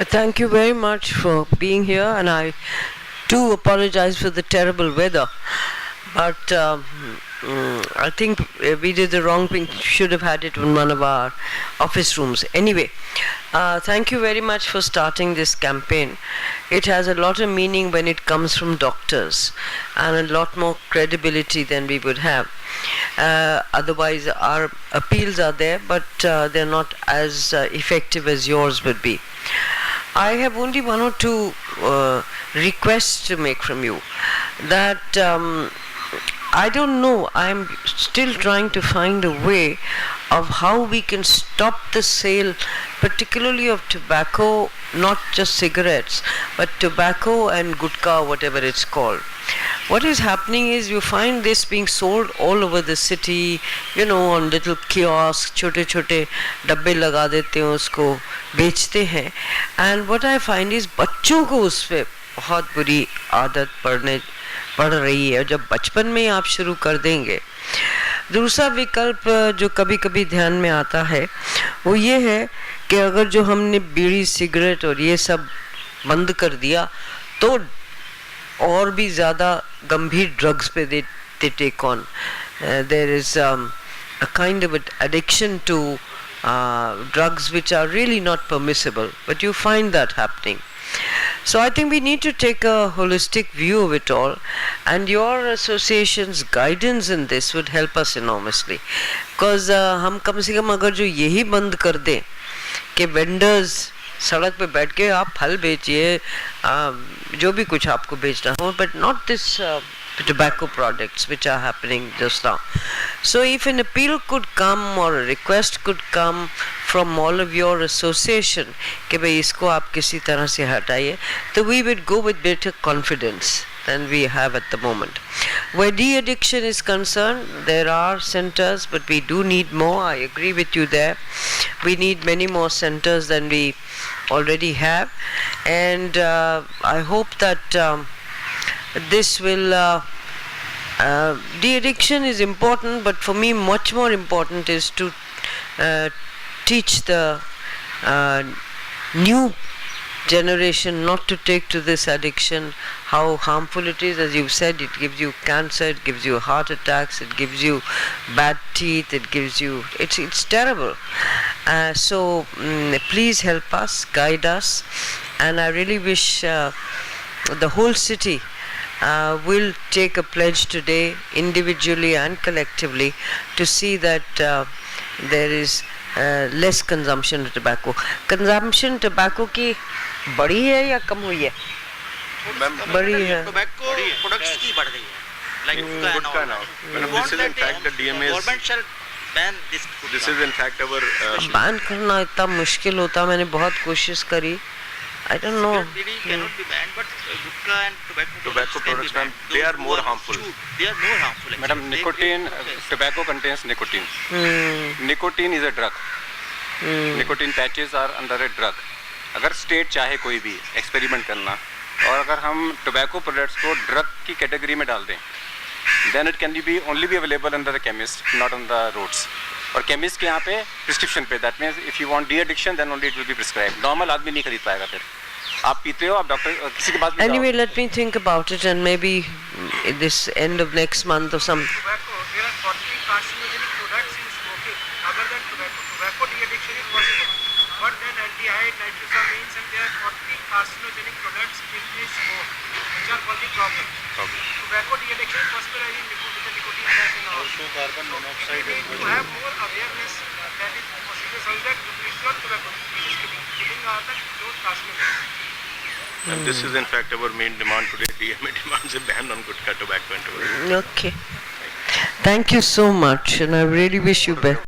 Thank you very much for being here, and I do apologize for the terrible weather. But I think we did the wrong thing. Should have had it in one of our office rooms. Anyway, thank you very much for starting this campaign. It has a lot of meaning when it comes from doctors, and a lot more credibility than we would have. Otherwise, our appeals are there, but they're not as effective as yours would be. I have only one or two requests to make from you. That I don't know, I'm still trying to find a way of how we can stop the sale, particularly of tobacco, not just cigarettes, but tobacco and gutka, whatever it's called. What is happening is you find this being sold all over the city, on little kiosks, छोटे छोटे डब्बे लगा देते हैं उसको बेचते हैं, and what I find is बच्चों को उस पे बहुत बुरी आदत पड़ रही है. जब बचपन में आप शुरू कर देंगे. दूसरा विकल्प जो कभी कभी ध्यान में आता है वो ये है कि अगर जो हमने बीड़ी सिगरेट और ये सब बंद कर दिया तो और भी ज़्यादा गंभीर ड्रग्स पे they take on. There is a kind of addiction to drugs which are really not permissible, but you find that happening. So I think we need to take a holistic view of it all, and your association's guidance in this would help us enormously. Because हम कम से कम अगर जो यही बंद कर दें कि vendors सड़क पे बैठ के आप फल बेचिए, जो भी कुछ आपको बेचना हो, but not this tobacco products which are happening just now. So if an appeal could come or a request could come from all of your association कि भाई इसको आप किसी तरह से हटाइए, तो we would go with better confidence than we have at the moment. Where de-addiction is concerned, there are centers, but we do need more. I agree with you there. We need many more centers than we already have, and I hope that this will de-addiction is important, but for me much more important is to teach the new generation not to take to this addiction, how harmful it is. As you said, it gives you cancer, it gives you heart attacks, it gives you bad teeth, it gives you, it's terrible. So please help us, guide us, and I really wish the whole city will take a pledge today, individually and collectively, to see that there is less consumption of tobacco. Consumption tobacco की बढ़ी है या कम हुई है? बढ़ी है. Tobacco products की बढ़ गई है. Like gutka now. This is in fact the DMA's. Government shall ban this. This is in fact our. Ban करना इतना मुश्किल होता, मैंने बहुत कोशिश करी. I don't know. Cannot be banned, but gutka and tobacco products, ma'am, they are more harmful. They are more harmful. Madam, nicotine, tobacco contains nicotine. Nicotine is a drug. Nicotine patches are under a drug. अगर state चाहे कोई भी experiment करना और अगर हम tobacco products को drug की कैटेगरी में डाल दें, then it can be only be available under the chemist, not on the roads. और केमिस्ट के यहाँ पे प्रिस्क्रिप्शन पे, that means if you want the addiction then only it will be prescribed. Normal आदमी नहीं खरीद पाएगा. फिर आप पीते हो, आप डॉक्टर किसी के पास भी. Anyway, let me think about it, and maybe this end of next month or some. Tobacco, there are 40 carcinogenic products in smoking. Other than tobacco de-addiction is possible. But then aldehyde, nitrosamines, and there are 40 carcinogenic products in the smoke, which are causing problem. Tobacco de-addiction is possible with the nicotine gas and all. Also carbon monoxide. We need to have more awareness that is possible, so that visual tobacco is killing are the those carcinogens. And this is in fact our main demand today. DMA demands a ban on gutka, tobacco and tobacco. Okay. Thank you so much, and I really wish you best.